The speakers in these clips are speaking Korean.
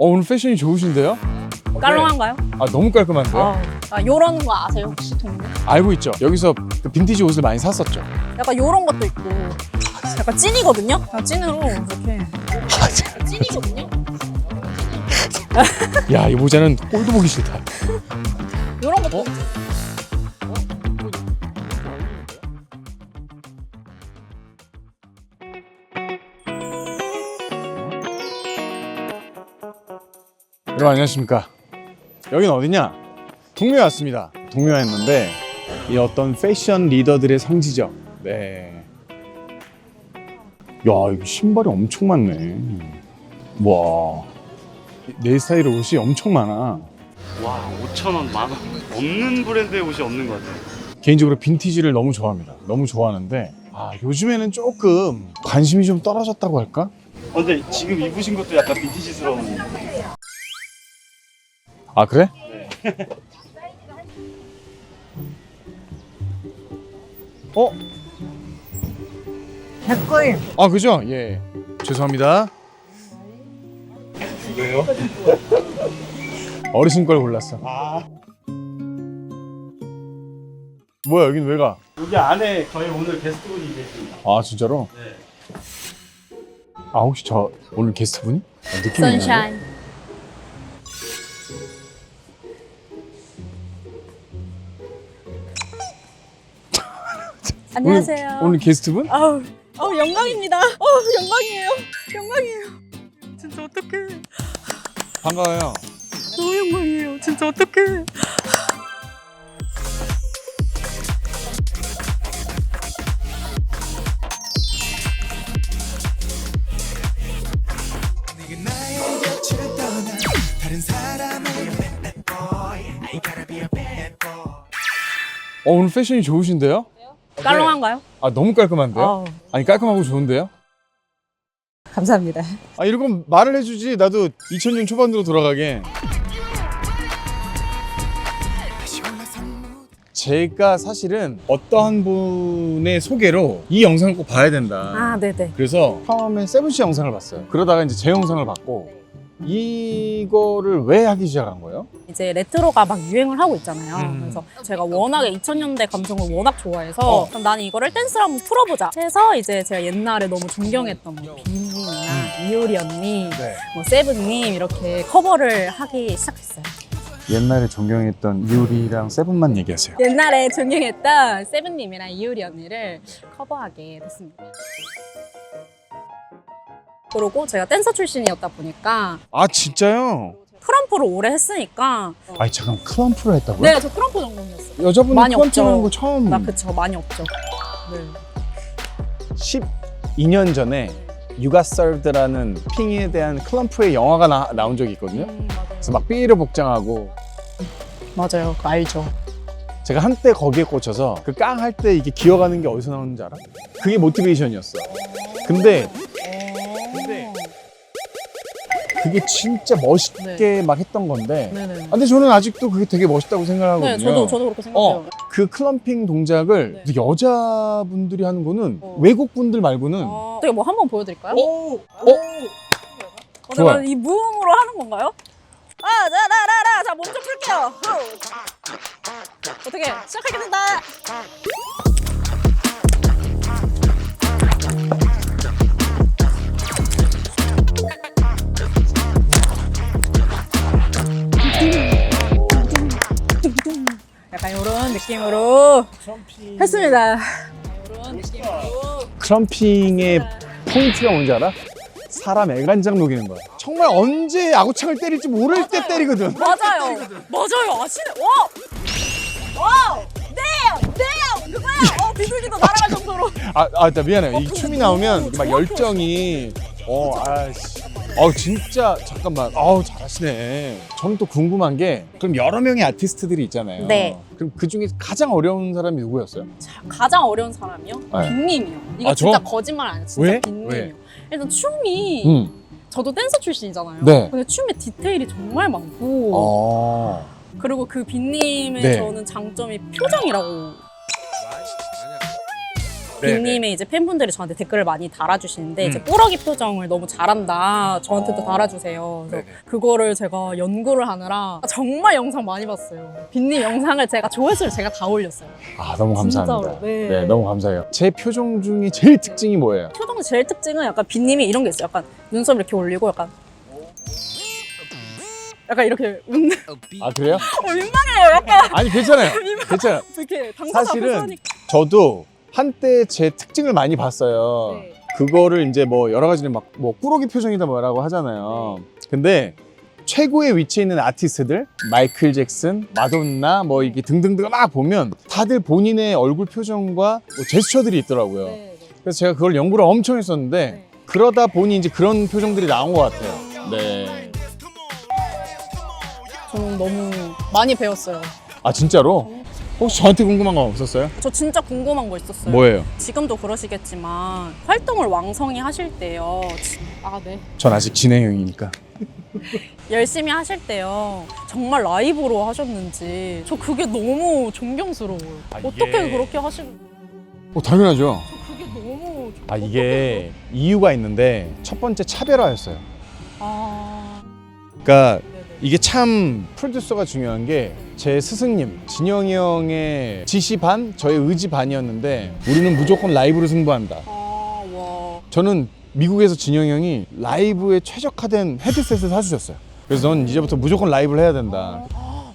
오늘 패션이 좋으신데요? 깔롱한가요? 아, 너무 깔끔한데요? 요런 거 아세요 혹시 동네? 알고 있죠. 여기서 그 빈티지 옷을 많이 샀었죠. 약간 요런 것도 있고 약간 찐이거든요? 그냥 찐으로 이렇게 찐이거든요? 야, 이 모자는 꼴도 보기 싫다. 요런 것도 여러분 안녕하십니까. 여긴 어디냐? 동묘에 왔습니다. 동묘에 왔는데 이 어떤 패션 리더들의 성지죠. 네. 야, 이거 신발이 엄청 많네. 와, 내 스타일의 옷이 엄청 많아. 와, 5,000원, 만원. 없는 브랜드의 옷이 없는 것 같아요. 개인적으로 빈티지를 너무 좋아합니다. 너무 좋아하는데 요즘에는 조금 관심이 좀 떨어졌다고 할까? 근데 지금 입으신 것도 약간 빈티지스러운. 아, 그래? 네. 어? 제 거예요. 아, 그죠? 예. 죄송합니다. 왜요? 어르신 걸 골랐어. 아, 뭐야, 여긴 왜 가? 여기 안에 저희 오늘 게스트분이 계십니다. 아, 진짜로? 네. 아, 혹시 저 오늘 게스트분이? 아, 느낌이 있나요? 선샤인. 안녕하세요. 오늘 게스트분? 아우 영광입니다. 영광이에요. 영광이에요. 진짜 어떡해. 반가워요. 너무 영광이에요. 진짜 어떡해. 오늘 패션이 좋으신데요? 깔롱한가요? 아, 너무 깔끔한데요? 아우, 아니, 깔끔하고 좋은데요? 감사합니다. 아, 이런 건 말을 해주지. 나도 2000년 초반으로 돌아가게. 제가 사실은 어떠한 분의 소개로 이 영상을 꼭 봐야 된다. 아, 네네. 그래서 처음에 세븐씨 영상을 봤어요. 그러다가 이제 제 영상을 봤고, 이거를 왜 하기 시작한 거예요? 이제 레트로가 막 유행을 하고 있잖아요. 그래서 제가 워낙에 2000년대 감성을 워낙 좋아해서 그럼 나는 이거를 댄스로 한번 풀어보자 해서 이제 제가 옛날에 너무 존경했던 뭐 빈님이나 이효리 언니, 네. 뭐 세븐님 이렇게 커버를 하기 시작했어요. 옛날에 존경했던 이효리랑 세븐만 얘기하세요. 옛날에 존경했던 세븐님이랑 이효리 언니를 커버하게 됐습니다. 그리고 제가 댄서 출신이었다 보니까 아, 진짜요? 크럼프를 오래 했으니까 아니, 잠깐, 클럼프를 했다고요? 네, 저 크럼프 정도였어요. 여자분이 많이 클럼프 없죠. 하는 거 처음. 나 그쵸, 많이 없죠. 네. 12년 전에 You Got Served라는 핑에 대한 클럼프의 영화가 나온 적이 있거든요. 맞아요. 그래서 막 삐에로 복장하고 맞아요, 그거 알죠. 제가 한때 거기에 꽂혀서 그 깡 할 때 이게 기어가는 게 어디서 나오는지 알아? 그게 모티베이션이었어. 근데 그게 진짜 멋있게 막 했던 건데 네네. 근데 저는 아직도 그게 되게 멋있다고 생각하거든요. 네, 저도 그렇게 생각해요. 그 클럼핑 동작을 네. 여자분들이 하는 거는 외국 분들 말고는 어떻게 뭐 한번 보여드릴까요? 좋아요. 그러면 이 무음으로 하는 건가요? 자, 몸 좀 풀게요. 어떻게 시작하겠습니다. 약간 이런 느낌으로 했습니다. 이런 느낌으로. 클럼핑의 포인트가 뭔지 알아? 사람 애간장 녹이는 거야. 정말 언제 아구창을 때릴지 모를 때 때리거든. 맞아요. 아시네. 와! 네! 그거야! 비둘기도 날아갈 정도로. 나 미안해요. 이 춤이 나오면 막 열정이 아씨. 진짜 잠깐만. 잘하시네. 저는 또 궁금한 게 그럼 여러 명의 아티스트들이 있잖아요. 네. 그럼 그 중에 가장 어려운 사람이 누구였어요? 가장 어려운 사람이요? 네. 빈님이요. 이거 아, 진짜 저? 거짓말 안 해요. 진짜 왜? 빈님이요. 왜? 일단 춤이 저도 댄서 출신이잖아요. 네. 근데 춤에 디테일이 정말 많고 그리고 그 빈님의 네. 저는 장점이 표정이라고. 네, 빈님의 이제 팬분들이 저한테 댓글을 많이 달아주시는데 음. 이제 꾸러기 표정을 너무 잘한다 저한테도 달아주세요. 그래서 네네. 그거를 제가 연구를 하느라 정말 영상 많이 봤어요. 빈님 영상을 제가 조회수를 제가 다 올렸어요. 아, 너무 감사합니다. 진짜로, 네. 너무 감사해요. 제 표정 중에 제일 특징이 뭐예요? 표정 제일 특징은 약간 빈님이 이런 게 있어요. 약간 눈썹 이렇게 올리고 약간 이렇게 웃는 아, 그래요? 민망해요. 약간 아니, 괜찮아요. 괜찮아요. 이렇게 당사자 앞에서 사실은 하니까. 저도 한때 제 특징을 많이 봤어요. 네. 그거를 이제 뭐 여러 가지를 막 뭐 꾸러기 표정이다 뭐라고 하잖아요. 근데 최고의 위치에 있는 아티스트들, 마이클 잭슨, 마돈나 뭐 이게 등등등 막 보면 다들 본인의 얼굴 표정과 뭐 제스처들이 있더라고요. 네, 네. 그래서 제가 그걸 연구를 엄청 했었는데 네. 그러다 보니 이제 그런 표정들이 나온 것 같아요. 네. 저는 너무 많이 배웠어요. 아, 진짜로? 혹시 저한테 궁금한 거 없었어요? 저 진짜 궁금한 거 있었어요. 뭐예요? 지금도 그러시겠지만 활동을 왕성히 하실 때요. 네. 전 아직 진행형이니까. 열심히 하실 때요. 정말 라이브로 하셨는지 저 그게 너무 존경스러워요. 아, 이게- 어떻게 그렇게 하시는? 당연하죠. 그게 너무 아, 이게 이유가 있는데 첫 번째 차별화였어요. 그러니까 네네. 이게 참 프로듀서가 중요한 게 제 스승님 진영이 형의 지시 반, 저의 의지 반이었는데 우리는 무조건 라이브로 승부한다. 와. 저는 미국에서 진영이 형이 라이브에 최적화된 헤드셋을 사주셨어요. 그래서 넌 이제부터 무조건 라이브를 해야 된다.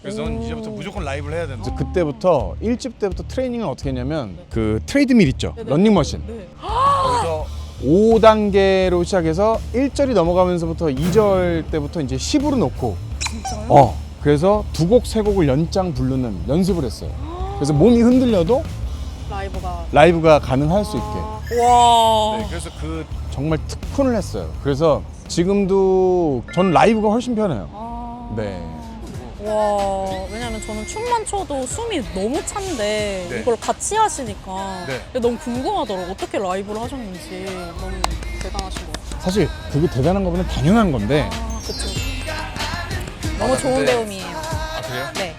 그래서 넌 이제부터 무조건 라이브를 해야 된다. 그래서 그때부터 1집 때부터 트레이닝을 어떻게 했냐면 그 트레이드밀 있죠. 네네. 런닝머신. 네. 거기서 5단계로 시작해서 1절이 넘어가면서부터 2절 때부터 이제 10으로 놓고 진짜요? 그래서 두 곡, 세 곡을 연장 부르는 연습을 했어요. 그래서 몸이 흔들려도 라이브가 가능할 수 있게. 와. 네, 그래서 그 정말 특훈을 했어요. 그래서 지금도 전 라이브가 훨씬 편해요. 네. 와, 왜냐면 저는 춤만 춰도 숨이 너무 찬데 네. 이걸 같이 하시니까 네. 너무 궁금하더라고. 어떻게 라이브를 하셨는지 너무 대단하신 것 같아요. 사실 그게 대단한 것보다는 당연한 건데. 그쵸. 너무 좋은 배움이에요. 아, 그래요? 네.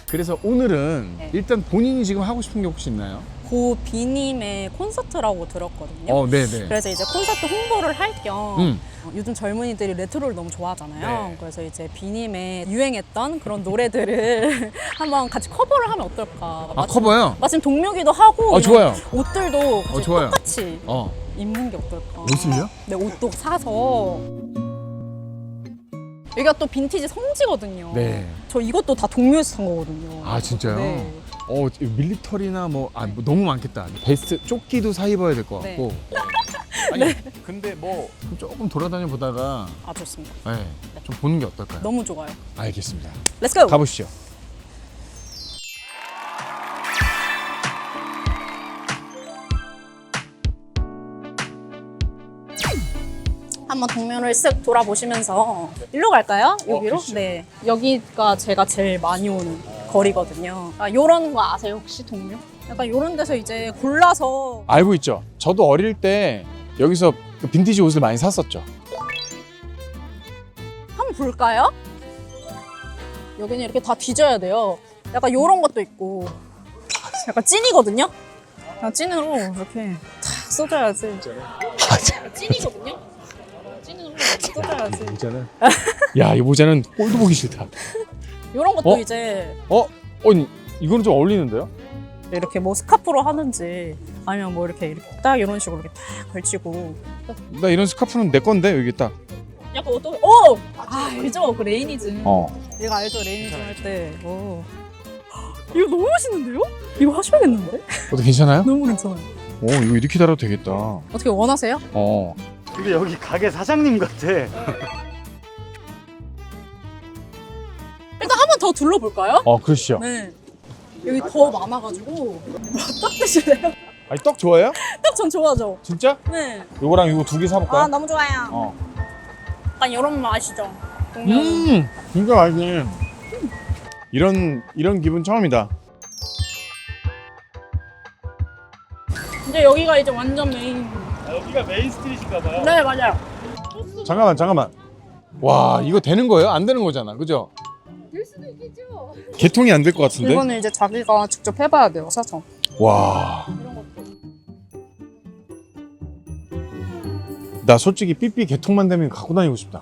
그래서 오늘은 네. 일단 본인이 지금 하고 싶은 게 혹시 있나요? 고 비님의 콘서트라고 들었거든요. 네네. 그래서 이제 콘서트 홍보를 할 겸 음. 요즘 젊은이들이 레트로를 너무 좋아하잖아요. 네. 그래서 이제 비님의 유행했던 그런 노래들을 한번 같이 커버를 하면 어떨까. 아, 커버요? 마침 동묘기도 하고 좋아요. 옷들도 같이 좋아요. 똑같이 어. 입는 게 어떨까. 옷을요? 네, 옷도 사서. 여기가 또 빈티지 성지거든요. 네. 저 이것도 다 동묘에서 산 거거든요. 아, 진짜요? 네. 밀리터리나 뭐 너무 많겠다. 베스트 조끼도 사 입어야 될 것 네. 같고. 아니, 근데 뭐 조금 돌아다녀 보다가 아, 좋습니다. 좀 보는 게 어떨까요? 너무 좋아요. 알겠습니다. 렛츠고! 가보시죠. 한번 동묘를 쓱 돌아보시면서 일로 갈까요? 여기로? 그렇죠. 네. 여기가 제가 제일 많이 오는 거리거든요. 요런 거 아세요, 혹시 동묘? 약간 요런 데서 이제 골라서 알고 있죠. 저도 어릴 때 여기서 그 빈티지 옷을 많이 샀었죠. 한번 볼까요? 여기는 이렇게 다 뒤져야 돼요. 약간 요런 것도 있고 약간 찐이거든요? 그냥 찐으로 이렇게 탁 쏟아야지. 찐이거든요? 찐으로 쏟아야지. 모자는 야, 이 모자는 꼴도 보기 싫다. 요런 것도 어? 이제 이거는 좀 어울리는데요? 이렇게 뭐 스카프로 하는지 아니면 뭐 이렇게 딱 이런 식으로 이렇게 딱 걸치고 나 이런 스카프는 내 건데 여기 딱. 약간 어떤 알죠? 그 레이니즘 얘가 알죠? 레이니즘 할 때 이거 너무 멋있는데요? 이거 하셔야겠는데? 어때, 괜찮아요? 너무 괜찮아요. 이거 이렇게 달아도 되겠다. 어떻게 원하세요? 근데 여기 가게 사장님 같아. 일단 한 번 더 둘러볼까요? 그러시죠. 네. 여기 더 많아가지고 떡 드실래요? 아니, 떡 좋아해요? 떡 전 좋아하죠. 진짜? 네. 요거랑 요거 두 개 사볼까요? 너무 좋아요. 약간 이런 맛 아시죠? 진짜 맛있네. 이런 기분 처음이다. 이제 여기가 이제 완전 메인. 여기가 메인 스트릿인가 봐요. 네, 맞아요. 잠깐만. 와, 이거 되는 거예요? 안 되는 거잖아. 그죠? 될 수도 있겠죠. 개통이 안 될 것 같은데? 이거는 이제 자기가 직접 해봐야 돼요, 사서. 와. 나 솔직히 삐삐 개통만 되면 갖고 다니고 싶다.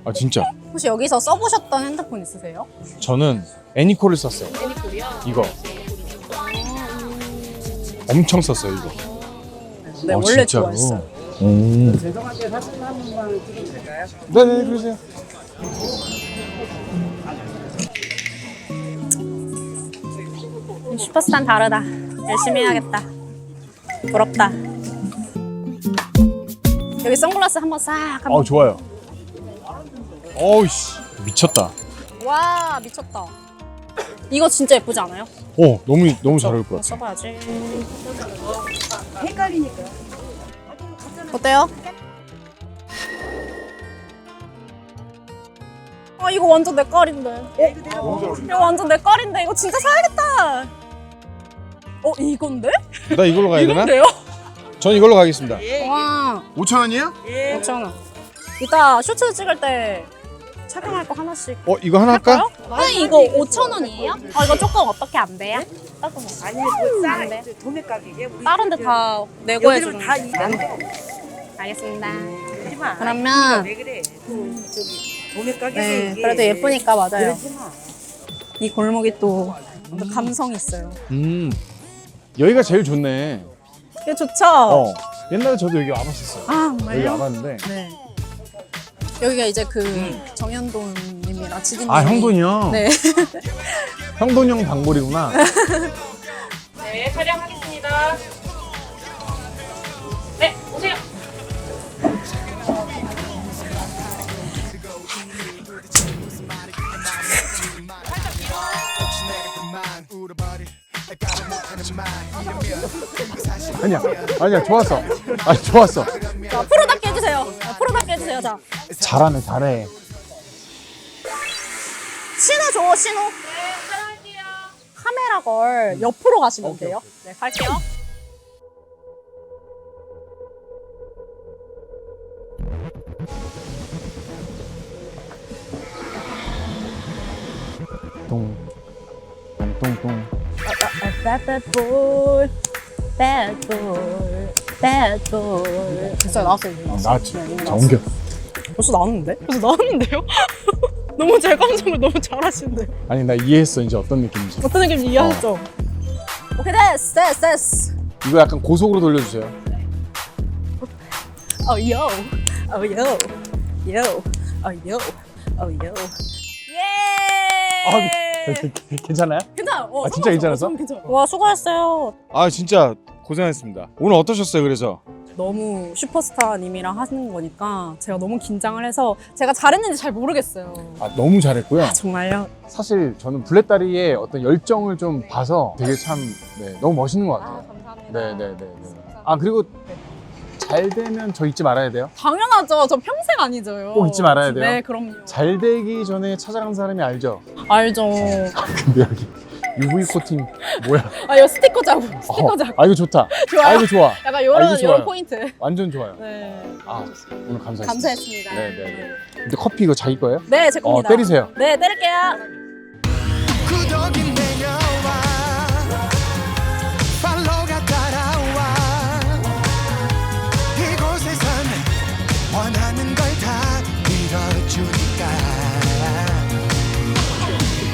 아 진짜. 혹시 여기서 써보셨던 핸드폰 있으세요? 저는 애니콜을 썼어요. 이거. 엄청 썼어요 이거. 네, 어, 원래 진짜로? 좋아했어요. 죄송한데 사진 한 번만 찍으면 될까요? 네네 그러세요. 슈퍼스타는 다르다. 열심히 해야겠다. 부럽다. 여기 선글라스 한번 싹 한번. 좋아요. 어우씨 미쳤다. 와, 미쳤다. 이거 진짜 예쁘지 않아요? 너무 잘 어울릴 것 같아. 써봐야지. 헷갈리니까. 어때요? 아, 이거 완전 내 깔인데. 이거 완전 내 깔인데. 이거 진짜 사야겠다. 이건데? 나 이걸로 가야 되나? 이건데요? 전 이걸로 가겠습니다. 와, 5,000원이에요? 5,000원. 이따 쇼츠 찍을 때 착용할 거 하나씩. 이거 하나 할까? 할까요? 선생님 이거 5,000원이에요? 이거 조금 어떻게 안 돼요? 아니, 뭐 싸. 안 돼. 도매 가격에 다른 데 다 내고 해주는 다 안 돼. 이거. 알겠습니다. 그러지 마. 그러면 왜 그래? 저기 도매 가격에 네, 이게 그래도 예쁘니까 맞아요. 그러지 마. 이 골목이 또 감성이 있어요. 여기가 제일 좋네. 이거 좋죠? 옛날에 저도 여기 와봤었어요. 아, 여기 정말요? 와봤는데. 네. 여기가 이제 그 정현돈님이랑 지디님. 아 형돈이 형. 네. 형돈이 형 단골이구나. 네, 촬영하겠습니다. 네, 오세요. 아니야 좋았어. 좋았어. 자, 프로답게 해주세요. 프로답게 해주세요. 자, 잘하네 잘해. 신호 줘, 신호. 네, 촬영할게요. 카메라 걸 옆으로 가시면 돼요. 네, 갈게요. 똥똥똥. bad boy, bad boy, bad boy. 진짜 나왔어요. 나왔지. 네, 이미 자 옮겨. 벌써 나왔는데? 벌써 나왔는데요? 너무 제 감정을 너무 잘하시는데요. 아니 나 이해했어 이제 어떤 느낌인지. 어떤 느낌인지 이해하셨죠? 오케이, 됐어. 이거 약간 고속으로 돌려주세요. yo. 예! 괜찮아요? 괜찮아. 진짜 괜찮았어? 괜찮아. 와, 수고하셨어요. 진짜 고생하셨습니다. 오늘 어떠셨어요 그래서? 너무 슈퍼스타님이랑 하는 거니까 제가 너무 긴장을 해서 제가 잘했는지 잘 모르겠어요. 너무 잘했고요. 정말요? 사실 저는 블랙다리의 어떤 열정을 좀 봐서 되게 참 너무 멋있는 것 같아요. 감사합니다. 네네네. 그리고 잘 되면 저 잊지 말아야 돼요. 당연하죠. 저 평생 아니죠. 꼭 잊지 말아야 돼요. 네, 그럼요. 잘 되기 전에 찾아간 사람이 알죠. 알죠. 근데 여기 UV 코팅 뭐야? 이거 스티커 자국. 이거 좋다. 좋아요. 이거 좋아. 약간 이거 요런 좋아요. 포인트. 완전 좋아요. 네. 오늘 감사했습니다. 감사했습니다. 네네. 근데 커피 이거 자기 거예요? 네, 제 겁니다. 때리세요. 네, 때릴게요. 구독이